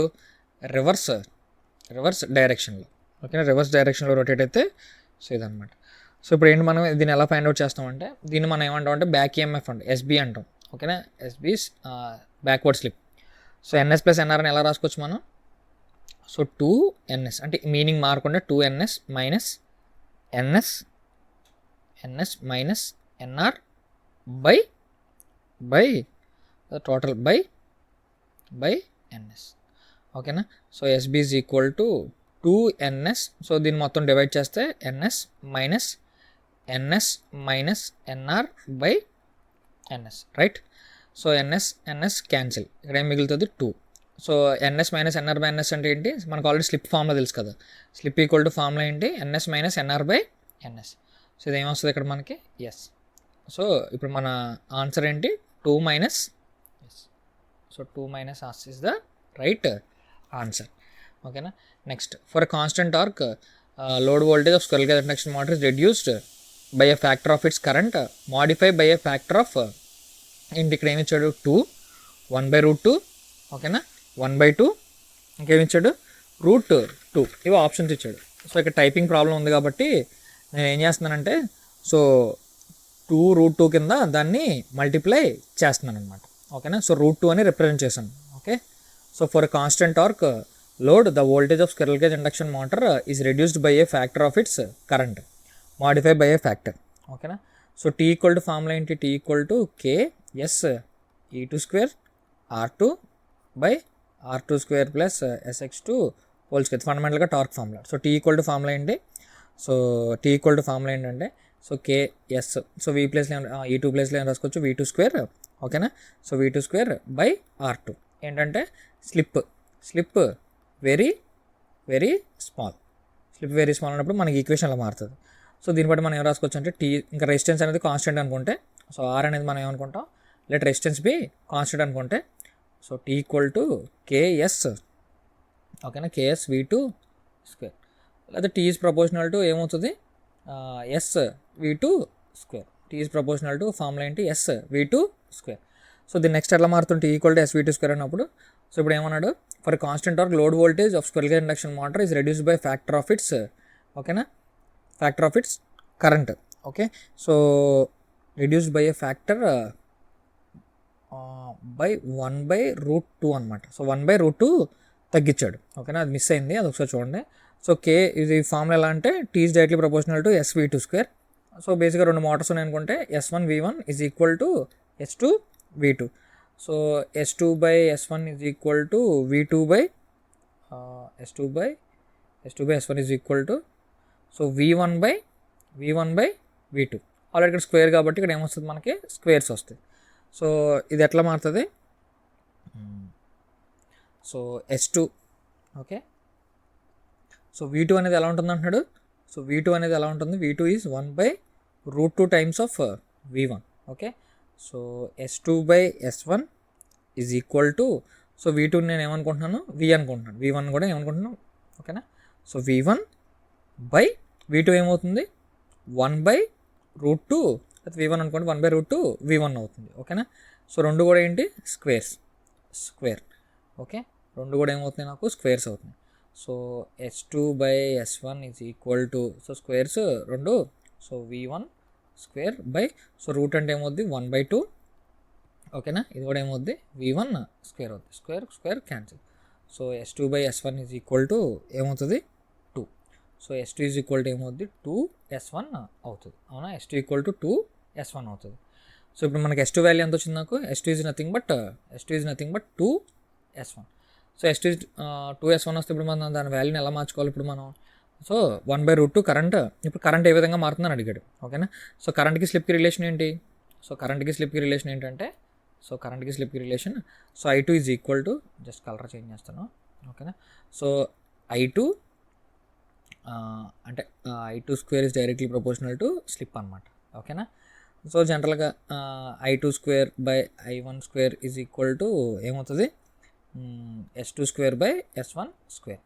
రివర్స్ డైరెక్షన్లో ఓకేనా. రివర్స్ డైరెక్షన్లో రొటేట్ అయితే సో ఇదనమాట. సో ఇప్పుడు ఏంటి మనం దీన్ని ఎలా ఫైండ్ అవుట్ చేస్తామంటే దీన్ని మనం ఏమంటాం అంటే బ్యాక్ EMF అంటాం, SB అంటాం ఓకేనా. SB backward slip. So NS plus NR అని ఎలా రాసుకోవచ్చు మనం? సో 2ns అంటే మీనింగ్ మారకుండా 2ns minus ns minus nr by total by ns. ఓకేనా. So SB is equal to 2ns. So దీన్ని మొత్తం డివైడ్ చేస్తే ns minus nr by ns, right. So ns cancel, ఇక్కడ ఏం మిగులుతుంది 2. So ns minus nr by ns అంటే ఏంటి, మనకు ఆల్రెడీ స్లిప్ ఫార్ములా తెలుసు కదా. స్లిప్ ఈక్వల్ టు ఫార్ములా ఏంటి, ns minus nr by ns. So ఇది ఏమొస్తుంది ఇక్కడ మనకి ఎస్. సో ఇప్పుడు మన ఆన్సర్ ఏంటి 2 minus S. So 2 minus S is the right answer. ఓకేనా. Next, for constant torque load voltage of squirrel cage induction motor is reduced by a factor of its current modify by a factor of ఏంటి, ఇక్కడ ఏమి ఇచ్చాడు 2, 1/√2. ఓకేనా, 1/2, ఇంకేమి ఇచ్చాడు √2. ఇవి ఆప్షన్స్ ఇచ్చాడు. సో ఇక్కడ టైపింగ్ ప్రాబ్లం ఉంది కాబట్టి నేను ఏం చేస్తున్నానంటే, సో 2√2 కింద దాన్ని మల్టిప్లై చేస్తున్నాను అనమాట. ఓకేనా. సో √2 అని రిప్రజెంట్ చేశాను. Okay. So for constant torque load the voltage of squirrel cage induction motor is reduced by a factor of its current modify by a factor. ఓకేనా. So T equal to formula ఏంటి, T equal to KS E2² R2 by R2² plus SX2 whole square. ఫండమెంటల్గా torque formula. So T equal to formula ఏంటి, so T equal to formula ఏంటంటే, సో KS, సో V ప్లేస్లో E2 ప్లేస్లో ఏం రాసుకోవచ్చు V2². ఓకేనా. సో V2² బై R2 ఏంటంటే slip very small. Slip very small అన్నప్పుడు మనకి ఈక్వేషన్ అలా మారుతుంది. సో దీన్ని బట్టి మనం ఏం రాసుకోవచ్చు అంటే టీ, ఇంకా రెసిస్టెన్స్ అనేది కాన్స్టెంట్ అనుకుంటే, సో ఆర్ అనేది మనం ఏమనుకుంటాం, లెట్ రెసిస్టెన్స్ బి కాన్స్టెంట్ అనుకుంటే, so T equal to KS. ఓకేనా, KS V2². లేదా టీ ఈజ్ ప్రపోర్షనల్ టు ఏమవుతుంది S V2². T is proportional to formula ఏంటి S V2². సో దీన్ని నెక్స్ట్ ఎట్లా మారుతుంది, tea equal to S V2² అన్నప్పుడు. సో ఇప్పుడు ఏమన్నాడు, for constant torque load voltage of squirrel cage induction motor is reduced by factor of its, ఓకేనా, factor of its current. Okay. So reduced by a factor by 1/√2 అనమాట. సో 1/√2 తగ్గించాడు. ఓకేనా, అది మిస్ అయింది, అది ఒకసారి చూడండి. సో ఇది ఫార్ములా ఎలా అంటే T is directly proportional to S V2². So బేసిక్గా రెండు మోటార్స్ ఉన్నాయి అనుకుంటే S1 V1 is equal to S2 V2. సో S2 by S1 is equal to V2 by S2 by S1 is equal to so V1 by V2. Already ఇక్కడ స్క్వేర్ కాబట్టి ఇక్కడ ఏమొస్తుంది, మనకి స్క్వేర్స్ వస్తాయి. సో ఇది ఎట్లా మారుతుంది, so S2. Okay. So V2 అనేది ఎలా ఉంటుంది అంటున్నాడు. సో V2 అనేది ఎలా ఉంటుంది, V2 is 1/√2 times of V1. Okay. So S2 by S1 is equal to, so V2 నేను ఏమనుకుంటున్నాను, V అనుకుంటున్నాను, V1 కూడా ఏమనుకుంటున్నాను. ఓకేనా. సో V1 బై V2 ఏమవుతుంది 1/√2, V1 అనుకోండి 1/√2 V1 అవుతుంది. ఓకేనా. సో రెండు కూడా ఏంటి స్క్వేర్. ఓకే, రెండు కూడా ఏమవుతున్నాయి నాకు స్క్వేర్స్ అవుతున్నాయి. So S2 by S1 is equal to, so squares రెండు, so V1² by, so root అంటే ఏమవుద్ది 1/2. ఓకేనా, ఇది కూడా ఏమవుద్ది V1² అవుతుంది. Square cancel. So S2 by S1 is equal to ఏమవుతుంది 2. So S2 is equal to ఏమవుద్ది 2S1 అవుతుంది. అవునా, S2 ఈక్వల్ టు 2S1 అవుతుంది. సో ఇప్పుడు మనకి S2 వాల్యూ ఎంత వచ్చింది నాకు, S2 is nothing but 2S1. So S2 2S1 వస్తే ఇప్పుడు మనం దాని వాల్యూని ఎలా మార్చుకోవాలి ఇప్పుడు మనం, సో 1/√2 కరెంట్. ఇప్పుడు కరెంట్ ఏ విధంగా మారుతుందని అడిగాడు. ఓకేనా. సో కరెంట్కి స్లిప్కి రిలేషన్ ఏంటి, సో కరెంట్కి స్లిప్కి రిలేషన్ ఏంటంటే, సో కరెంట్కి స్లిప్కి relation, so I2 is equal to, just colour change చేస్తాను. ఓకేనా. సో I2 అంటే I2² is directly proportional to slip అనమాట. ఓకేనా. సో జనరల్గా I2² by I1² is equal to ఏమవుతుంది S2² by S1².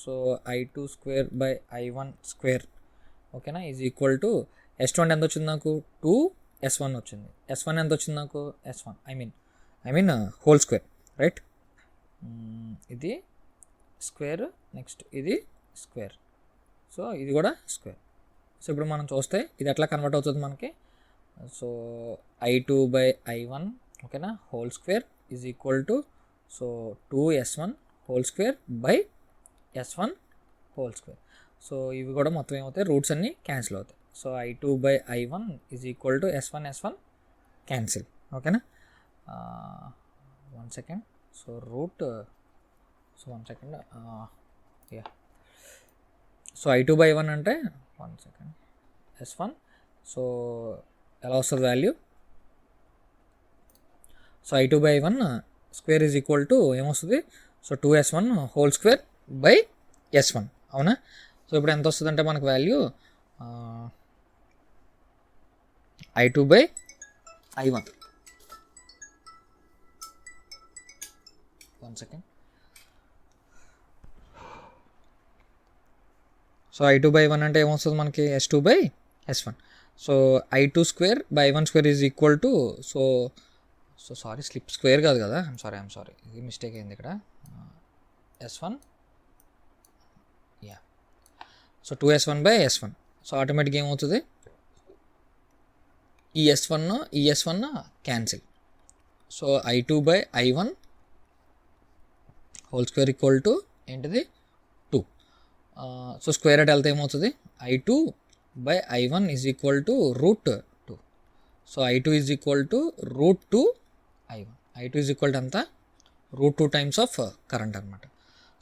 So I2² by I1², ఓకేనా, ఈజ్ ఈక్వల్ టు S2 అంటే ఎంత వచ్చింది నాకు 2S1 వచ్చింది. S1 ఎంత వచ్చింది నాకు S1 I mean whole square, right. ఇది స్క్వేర్, నెక్స్ట్ ఇది స్క్వేర్, సో ఇది కూడా స్క్వేర్. సో ఇప్పుడు మనం చూస్తే ఇది ఎట్లా కన్వర్ట్ అవుతుంది మనకి, సో I2 బై I1, ఓకేనా, whole square is equal to, so 2S1 whole square by S1 whole square. So ఇవి కూడా మొత్తం ఏమవుతాయి, రూట్స్ అన్నీ క్యాన్సిల్ అవుతాయి. So I2/I1 is equal to S1 cancel. ఓకేనా, 1 second. So root, so 1 second, yeah. So I2/I1 అంటే 1 సెకండ్ S1. సో ఎలా వస్తుంది value? So I2/I1 square is equal to ఏమొస్తుంది? So 2S1 whole square by S1. అవునా? సో ఇప్పుడు ఎంత వస్తుందంటే మనకు value I2/I1. 1 second. So I2/I1 అంటే ఏమొస్తుంది మనకి? S2/S1. So I2 square by I1 square is equal to, so sorry, slip square కాదు కదా, ఐమ్ సారీ, ఇది మిస్టేక్ అయింది ఇక్కడ. S1, yeah. So 2S1/S1. So ఆటోమేటిక్గా ఏమవుతుంది, ఈ S1 cancel. So I2/I1 whole square equal to ఏంటిది? 2. సో స్క్వేర్ అట్ వెళ్తే ఏమవుతుంది? I2/I1 is equal to root 2. So I2 is equal to root 2I1. I2 is equal to అంతా రూట్ 2 టైమ్స్ ఆఫ్ కరెంట్ అనమాట.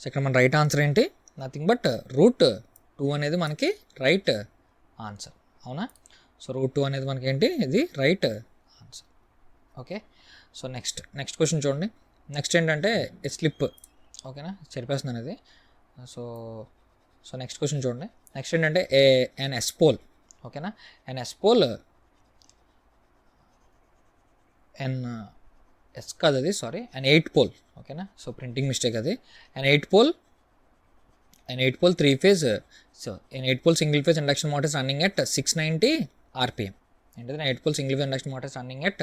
సో ఇక్కడ మన రైట్ ఆన్సర్ ఏంటి? నథింగ్ బట్ రూట్ 2 అనేది మనకి రైట్ ఆన్సర్. అవునా? సో రూట్ 2 అనేది మనకి ఏంటి? ఇది right answer. Okay. So next question చూడండి. నెక్స్ట్ ఏంటంటే స్లిప్. ఓకేనా, చెప్పేస్తున్నాను ఇది. సో నెక్స్ట్ క్వశ్చన్ చూడండి. నెక్స్ట్ ఏంటంటే ఎన్ ఎస్ పోల్. ఓకేనా, ఎన్ ఎస్ పోల్, ఎస్ కాదు అది, సారీ, an 8 పోల్. ఓకేనా, సో ప్రింటింగ్ మిస్టేక్ అది. an 8 pole 3 phase, so an 8 pole single phase induction motor is running at 690 RPM. ఏంటది? 8 pole single phase induction motor is running at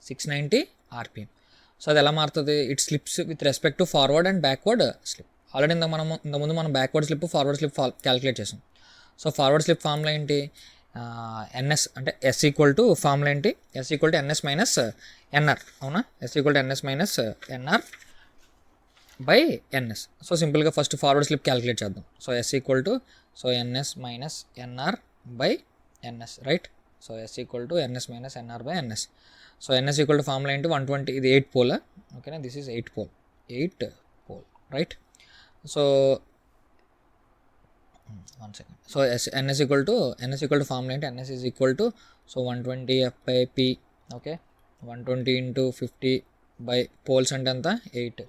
690 RPM. So అది ఎలా మారుతుంది? It slips with respect to forward and backward slip. Already ఇంతకుముందు మనం backward slip, forward slip calculate చేసాం. సో ఫార్వర్డ్ స్లిప్ ఫార్ములా ఏంటి? ఎన్ఎస్ అంటే ఎస్ ఈక్వల్ టు, ఫార్ములా ఏంటి? S equal to NS minus NR. అవునా, S equal to NS minus NR by NS. So సింపుల్గా ఫస్ట్ ఫార్వర్డ్ స్లిప్ క్యాలిక్యులేట్ చేద్దాం. So S equal to, so NS minus NR by NS, right? So S equal to NS minus NR by NS. So NS equal to formula ఏంటి? 120. ఇది 8 పోల్. ఓకేనా, this is 8 pole, right? So 1 second. So NS equal to formula ఏంటి? NS is equal to, so 120 F/P. Okay, 120 into 50 by poles అంటే ఎంత? 8.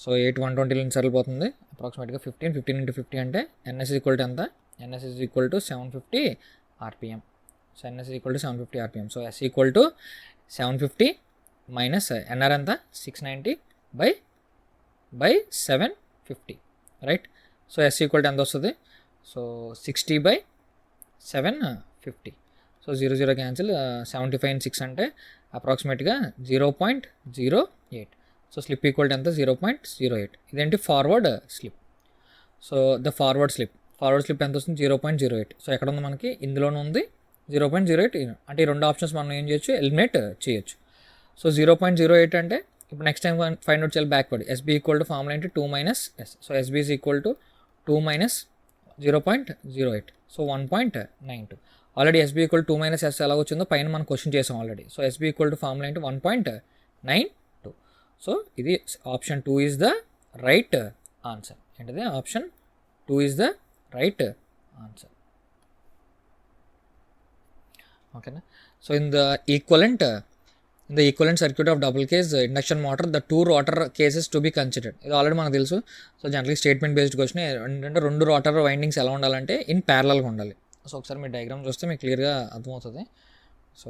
సో 8 120 సరిపోతుంది అప్రాక్సిమేట్గా 15 ఇంటూ 50 అంటే ఎన్ఎస్ ఈక్వల్ టు ఎంత? NS is equal to 750 RPM. So NS equal to 750 RPM. So S equal to 750 minus NR ఎంత? 690 by 750, right? So S equal to ఎంత వస్తుంది? సో 60/750. So 0 cancel. 75 and 6 అంటే అప్రాక్సిమేట్గా 0.08. సో స్లిప్ ఈక్వల్ టు ఎంత? 0.08. ఇదేంటి? Forward slip. So the forward slip ఎంత వస్తుంది? 0.08. సో ఎక్కడ ఉంది మనకి? ఇందులోనే ఉంది 0.08. అంటే ఈ రెండు ఆప్షన్స్ మనం ఏం చేయొచ్చు? ఎలిమినేట్ చేయొచ్చు. సో 0.08 అంటే ఇప్పుడు నెక్స్ట్ టైం ఫైండ్ అవుట్ చేయాలి backward. SB equal to formula ఏంటి? 2 minus S. So SB is equal to 2 minus 0.08. So 1.92. Already SB equal 2 minus S ఎలా వచ్చిందో పైన మనం క్వశ్చన్ చేసాం already. So SB equal to formula ఏంటి? 1.92. సో ఇది option 2 is the right answer. ఏంటిది? Option 2 is the right answer. ఓకేనా. So in the equivalent circuit of double case induction motor the 2 rotor cases to be considered. ఇది ఆల్రెడీ మనకు తెలుసు. సో జనరల్గా స్టేట్మెంట్ బేస్డ్ క్వశ్చన్ ఏంటంటే 2 రోటర్ వైండింగ్స్ ఎలా ఉండాలంటే ఇన్ ప్యారలల్గా ఉండాలి. సో ఒకసారి మీరు డయాగ్రామ్ చూస్తే మీకు క్లియర్గా అర్థమవుతుంది. సో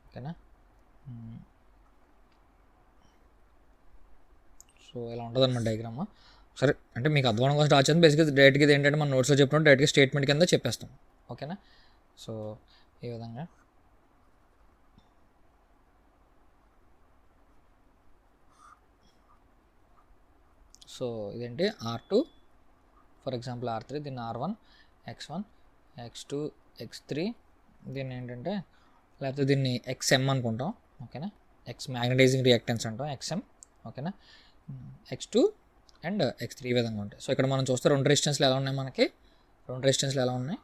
ఓకేనా. సో ఇలా ఉంటుంది అన్నమాట డయాగ్రామ్. సరే, అంటే మీకు అర్థం కోసం రాచేది. బేసిక్గా డైరెక్ట్గా ఇది ఏంటంటే మనం నోట్స్లో చెప్పినట్టు డైరెక్ట్గా స్టేట్మెంట్ కింద చెప్పేస్తాం. ఓకేనా. సో ఈ విధంగా సో ఇదేంటి? R2 ఫర్ ఎగ్జాంపుల్, R3, దీన్ని R1, X1, X2, X3, దీన్ని ఏంటంటే లేకపోతే దీన్ని XM అనుకుంటాం. ఓకేనా, X మ్యాగ్నటైజింగ్ రియాక్టెన్స్ అంటాం, XM. ఓకేనా, X2, అండ్ X3 ఈ విధంగా ఉంటాయి. సో ఇక్కడ మనం చూస్తే రెండు రెసిస్టెన్స్లు ఎలా ఉన్నాయి మనకి, రెండు రెసిస్టెన్స్లు ఎలా ఉన్నాయి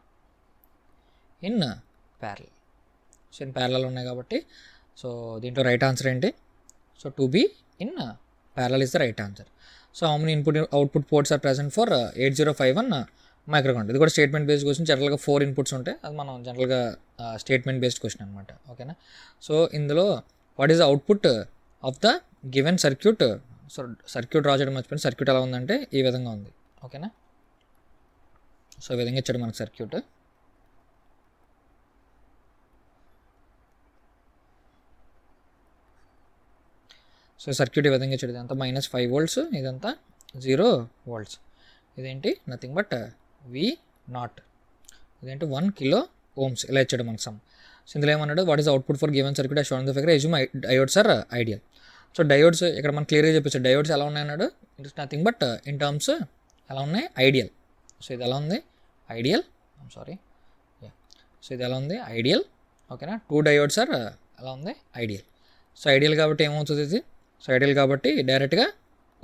in parallel. So in parallel ఉన్నాయి కాబట్టి సో దీంట్లో రైట్ ఆన్సర్ ఏంటి, so 2B in parallel is the right answer. So how many input output ports are present for 8051 microcontroller. ఇది కూడా స్టేట్మెంట్ బేస్డ్ క్వశ్చన్. జనరల్గా 4 ఇన్పుట్స్ ఉంటాయి, అది మనం జనరల్గా స్టేట్మెంట్ బేస్డ్ క్వశ్చన్ అనమాట. ఓకేనా. సో ఇందులో what is the output of the given circuit. So circuit draw చేయడం మర్చిపోయింది. సర్క్యూట్ ఎలా ఉందంటే ఈ విధంగా ఉంది. ఓకేనా. సో ఈ విధంగా ఇచ్చాడు మనకు సర్క్యూట్. సో సర్క్యూట్ ఈ విధంగా ఇచ్చాడు. ఇదంతా -5 volts, ఇదంతా 0 volts. ఇదేంటి నథింగ్ బట్ V0, ఇదేంటి 1 kilo ohms ఇలా ఇచ్చాడు మనకు సమ్. సో ఇందులో ఏమన్నాడు, what is output for given circuit as shown in the figure, assume diodes are ideal. So diodes ఇక్కడ మనం క్లియర్గా చెప్పేసి డయోడ్స్ ఎలా ఉన్నాయి అన్నాడు, it is nothing but in terms ఎలా ఉన్నాయి ఐడియల్. సో ఇది ఎలా ఉంది ఐడియల్, సో ఇది ఎలా ఉంది ఐడియల్. ఓకేనా. 2 డయోడ్స్ ఆర్ ఎలా ఉంది ఐడియల్. సో ఐడియల్ కాబట్టి ఏమవుతుంది ఇది, సో ఐడియల్ కాబట్టి డైరెక్ట్గా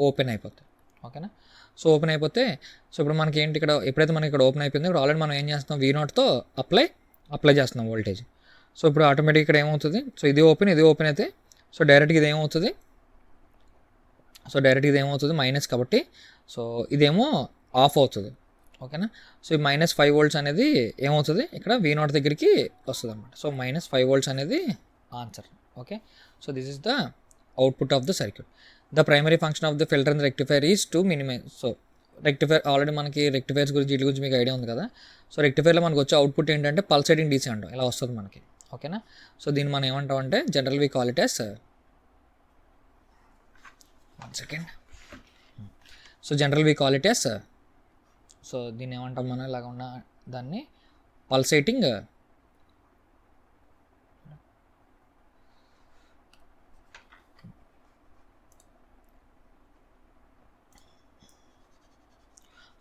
ఓపెన్ అయిపోతుంది. ఓకేనా. సో ఓపెన్ అయిపోతే సో ఇప్పుడు మనకి ఏంటి ఇక్కడ ఎప్పుడైతే మనకి ఇక్కడ ఓపెన్ అయిపోయిందో ఇప్పుడు ఆల్రెడీ మనం ఏం చేస్తున్నాం, V0తో అప్లై చేస్తున్నాం వోల్టేజ్. సో ఇప్పుడు ఆటోమేటిక్ ఇక్కడ ఏమవుతుంది, సో ఇది ఓపెన్ అయితే సో డైరెక్ట్గా ఇది ఏమవుతుంది, సో డైరెక్ట్గా ఇది ఏమవుతుంది మైనస్ కాబట్టి సో ఇదేమో ఆఫ్ అవుతుంది. ఓకేనా. సో ఈ -5 volts అనేది ఏమవుతుంది ఇక్కడ V0 దగ్గరికి వస్తుంది అనమాట. సో -5 volts అనేది answer. Okay. So this is the output of the circuit. The primary function of the filter and rectifier is to minimize. So rectifier already మనకి రెక్టిఫైర్స్ గురించి వీటి గురించి మీకు ఐడియా ఉంది కదా. సో రెక్టిఫైర్లో మనకు వచ్చే అవుట్పుట్ ఏంటంటే పల్సేటింగ్ DC అంటాం, ఇలా వస్తుంది మనకి. ఓకేనా. సో దీన్ని మనం ఏమంటాం అంటే general we call it as, so general we call it as, so దీన్ని ఏమంటాం మనం ఇలాగ ఉన్న దాన్ని పల్సేటింగ్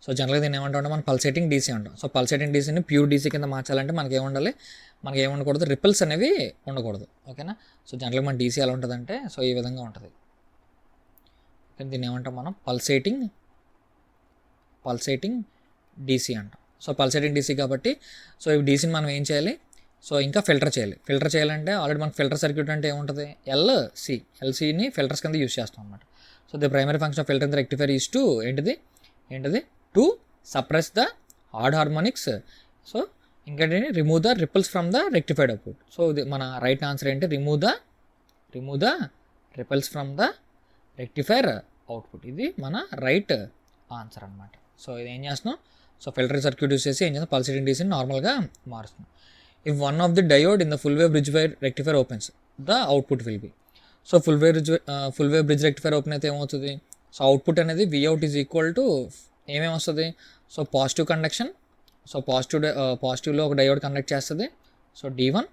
సో జనరల్గా దీన్ని ఏమంటాం మనం పల్సేటింగ్ DC అంటాం. సో పల్సేటింగ్ DCని ప్యూర్ DC కింద మార్చాలంటే మనకి ఏముండాలి, మనకి ఏముండకూడదు, రిపుల్స్ అనేవి ఉండకూడదు. ఓకేనా. సో జనరల్గా మన DC ఎలా ఉంటుందంటే సో ఈ విధంగా ఉంటుంది. దీన్ని ఏమంటాం మనం పల్సేటింగ్ DC అంటాం. సో పల్సేటింగ్ DC కాబట్టి సో ఈ DCని మనం ఏం చేయాలి, సో ఇంకా ఫిల్టర్ చేయాలంటే ఆల్రెడీ మనకి ఫిల్టర్ సర్క్యూట్ అంటే ఏముంటుంది LCని ఫిల్టర్స్ కింద యూస్ చేస్తాం అన్నమాట. So the primary function of filter and rectifier is to ఏంటిది to suppress the odd harmonics. So ఇంకేంటి remove the ripples from the rectified output. So ఇది మన రైట్ ఆన్సర్ ఏంటి, remove the ripples from the rectifier output. ఇది మన రైట్ ఆన్సర్ అనమాట. సో ఇది ఏం చేస్తున్నాం, సో ఫిల్టర్ సర్క్యూట్ యూస్ చేసి ఏం చేస్తాం పల్సేటింగ్ DCని నార్మల్గా మారుస్తున్నాం. If one of the diode in the full wave bridge rectifier opens the output will be. So full wave bridge rectifier open అయితే ఏమవుతుంది, సో అవుట్పుట్ అనేది Vout ఈజ్ ఈక్వల్ టు ఏమేమి వస్తుంది, సో పాజిటివ్ కండక్షన్. సో పాజిటివ్లో ఒక డయోడ్ కండక్ట్ చేస్తుంది, సో D1.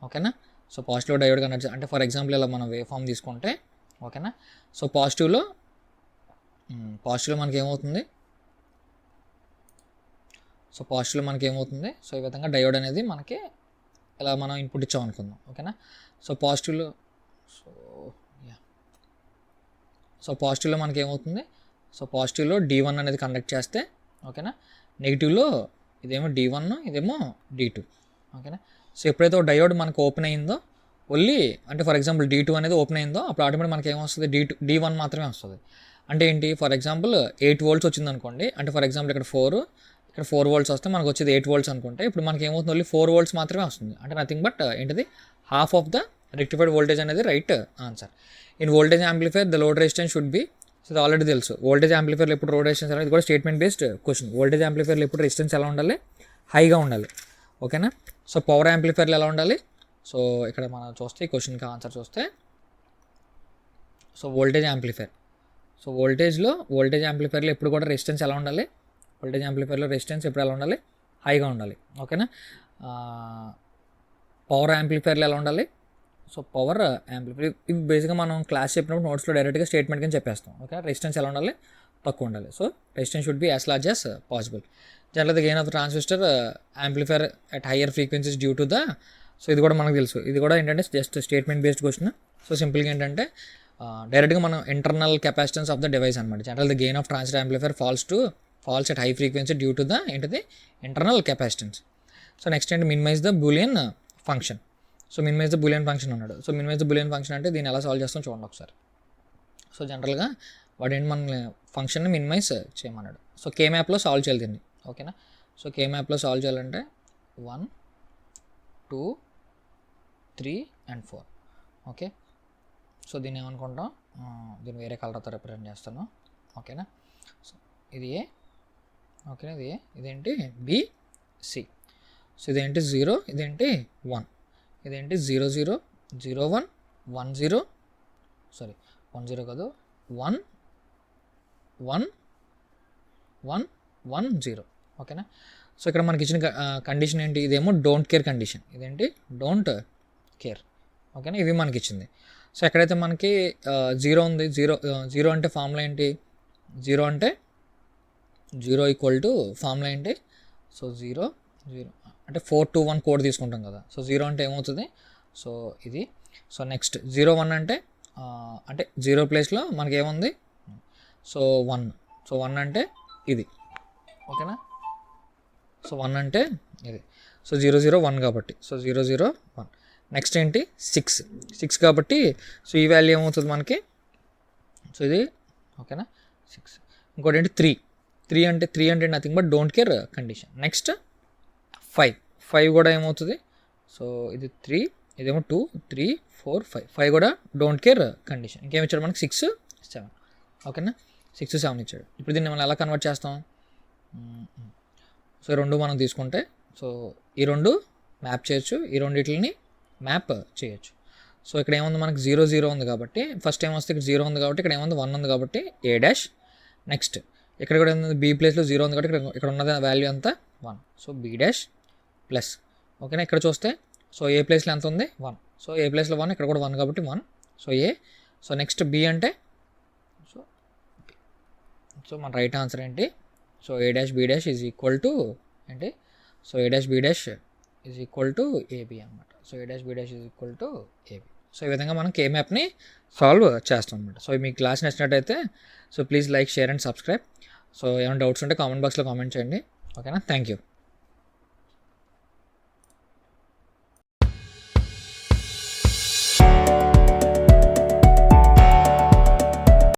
ఓకేనా. సో పాజిటివ్ డయోడ్ కండక్ట్ అంటే ఫర్ ఎగ్జాంపుల్ ఇలా మనం వేవ్ ఫామ్ తీసుకుంటే ఓకేనా. సో పాజిటివ్లో మనకి ఏమవుతుంది, సో ఈ విధంగా డయోడ్ అనేది మనకి ఇలా మనం ఇన్పుట్ ఇచ్చాం అనుకుందాం. ఓకేనా. సో పాజిటివ్లో మనకి ఏమవుతుంది, సో పాజిటివ్లో D1 అనేది కండక్ట్ చేస్తే ఓకేనా, నెగిటివ్లో ఇదేమో D1 ఇదేమో D2. ఓకేనా. సో ఎప్పుడైతే ఒక డయోడ్ మనకు ఓపెన్ అయిందో ఓన్లీ అంటే ఫర్ ఎగ్జాంపుల్ D2 అనేది ఓపెన్ అయిందో అప్పుడు ఆటోమేటిక్ మనకి ఏమొస్తుంది D1 మాత్రమే వస్తుంది. అంటే ఏంటి, ఫర్ ఎగ్జాంపుల్ 8 volts వచ్చింది అనుకోండి, అంటే ఫర్ ఎగ్జాంపుల్ ఇక్కడ 4 volts వస్తే మనకు వచ్చేది 8 volts అనుకుంటే ఇప్పుడు మనకి ఏమవుతుంది ఓన్లీ 4 volts మాత్రమే వస్తుంది. అంటే నథింగ్ బట్ ఏంటిది half of the rectified voltage అనేది right answer. In voltage amplifier the load resistance should be, so ఇది ఆల్రెడీ తెలుసు. వోల్టేజ్ యాంప్లిఫైర్లో ఎప్పుడు లోడ్ రెసిస్టెన్స్ అనేది కూడా స్టేట్మెంట్ బేస్డ్ క్వశ్చన్. వోల్టేజ్ యాంప్లిఫైర్లో ఎప్పుడు రెసిస్టెన్స్ ఎలా ఉండాలి, హైగా ఉండాలి. ఓకేనా. సో పవర్ యాంప్లిఫైర్లో ఎలా ఉండాలి, సో ఇక్కడ మనం చూస్తే ఈ క్వశ్చన్కి ఆన్సర్ చూస్తే సో వోల్టేజ్ యాంప్లిఫైర్లో ఎప్పుడు కూడా రెసిస్టెన్స్ ఎలా ఉండాలి, వోల్టేజ్ యాంప్లిఫైర్లో రెసిస్టెన్స్ ఎప్పుడు ఎలా ఉండాలి, హైగా ఉండాలి. ఓకేనా. పవర్ యాంప్లిఫైర్లో ఎలా ఉండాలి, సో పవర్ యాంప్లిఫైర్ ఇవి బేసిక్గా మనం క్లాస్ చెప్పినప్పుడు నోట్స్లో డైరెక్ట్గా స్టేట్మెంట్ కింద చెప్పేస్తాం. ఓకే. రెసిస్టెన్స్ ఎలా ఉండాలి, తక్కువ ఉండాలి. So resistance should be as large as possible. General the gain of the transistor amplifier at higher frequencies due to the, so ఇది కూడా మనకు తెలుసు. ఇది కూడా ఏంటంటే just statement based question. So సింపుల్గా ఏంటంటే డైరెక్ట్గా మనం internal capacitance of the device అనమాట. General the gain of transit amplifier falls at high frequency due to the ఏంటిది ఇంటర్నల్ కెపాసిటెన్స్. సో నెక్స్ట్ ఏంటి minimize the Boolean function. So minimize the Boolean function అన్నాడు. So minimize the Boolean function అంటే దీన్ని ఎలా సాల్వ్ చేస్తాం చూడండి ఒకసారి. సో జనరల్గా వాడు ఏంటి మన ఫంక్షన్ని మినిమైజ్ చేయమన్నాడు. సో కే మ్యాప్లో సాల్వ్ చేయాలి దీన్ని, ఓకేనా. సో కే మ్యాప్లో సాల్వ్ చేయాలంటే 1 2 3 and 4, ఓకే. సో దీన్ని ఏమనుకుంటాం, దీన్ని వేరే కలర్తో రిప్రజెంట్ చేస్తాను, ఓకేనా. సో ఇది ఏ, ఓకేనా, ఇది ఏ, ఇదేంటి బి సి. సో ఇదేంటి 0, ఇదేంటి 1, ఇదేంటి 0 0 0 1 1 0, సారీ 1 0 కాదు 1 1 1 1 0, ఓకేనా. సో ఇక్కడ మనకి ఇచ్చిన కండిషన్ ఏంటి, ఇదేమో డోంట్ కేర్ కండిషన్, ఇదేంటి డోంట్ కేర్, ఓకేనా. ఇవి మనకి ఇచ్చింది. సో ఎక్కడైతే మనకి 0 ఉంది, 0 అంటే ఫార్ములా ఏంటి, 0 అంటే 0 ఈక్వల్ టు ఫార్ములా ఏంటి, సో 0 0 అంటే 4 2 1 కోడ్ తీసుకుంటాం కదా. సో 0 అంటే ఏమవుతుంది, సో ఇది. సో నెక్స్ట్ 0 1 అంటే 0 ప్లేస్లో మనకి ఏముంది, సో 1. సో 1 అంటే ఇది, ఓకేనా. సో 1 అంటే ఇది. సో 0 0 1 కాబట్టి, సో 0 0 1. నెక్స్ట్ ఏంటి 6 కాబట్టి, సో ఈ వాల్యూ ఏమవుతుంది మనకి, సో ఇది, ఓకేనా 6. ఇంకోటి ఏంటి 3 అంటే nothing but don't care condition. Next 5 కూడా ఏమవుతుంది, సో ఇది 3, ఇదేమో 2 3 4 5 కూడా డోంట్ కేర్ కండిషన్. ఇంకేమి ఇచ్చాడు మనకి 6 7, ఓకేనా. 6 7 ఇచ్చాడు. ఇప్పుడు దీన్ని మనం ఎలా కన్వర్ట్ చేస్తాం, సో రెండు మనం తీసుకుంటే, సో ఈ రెండు మ్యాప్ చేయొచ్చు, ఈ రెండింటిని మ్యాప్ చేయొచ్చు. సో ఇక్కడ ఏముంది మనకి 0 0 ఉంది కాబట్టి ఫస్ట్ ఏమొస్తే ఇక్కడ 0 ఉంది కాబట్టి ఇక్కడ ఏముంది 1 ఉంది కాబట్టి ఏ డాష్. నెక్స్ట్ ఇక్కడ కూడా ఉంది బీ ప్లేస్లో 0 ఉంది కాబట్టి ఇక్కడ ఉన్నది వాల్యూ అంతా 1, సో బీ డాష్ ప్లస్, ఓకేనా. ఇక్కడ చూస్తే సో ఏ ప్లేస్లో ఎంత ఉంది 1, సో ఏ ప్లేస్లో 1, ఇక్కడ కూడా 1 కాబట్టి 1, so A. So next B అంటే, సో మన రైట్ ఆన్సర్ ఏంటి, so A dash B dash is equal to ఏంటి, so A dash B dash is equal to AB అనమాట. So A dash B dash is equal to AB. So ఈ విధంగా మనం కే మ్యాప్ని సాల్వ్ చేస్తాం అనమాట. సో మీకు క్లాస్ నచ్చినట్టయితే so please like share and subscribe. So ఏమైనా డౌట్స్ ఉంటే కామెంట్ బాక్స్లో కామెంట్ చేయండి, ఓకేనా. Thank you.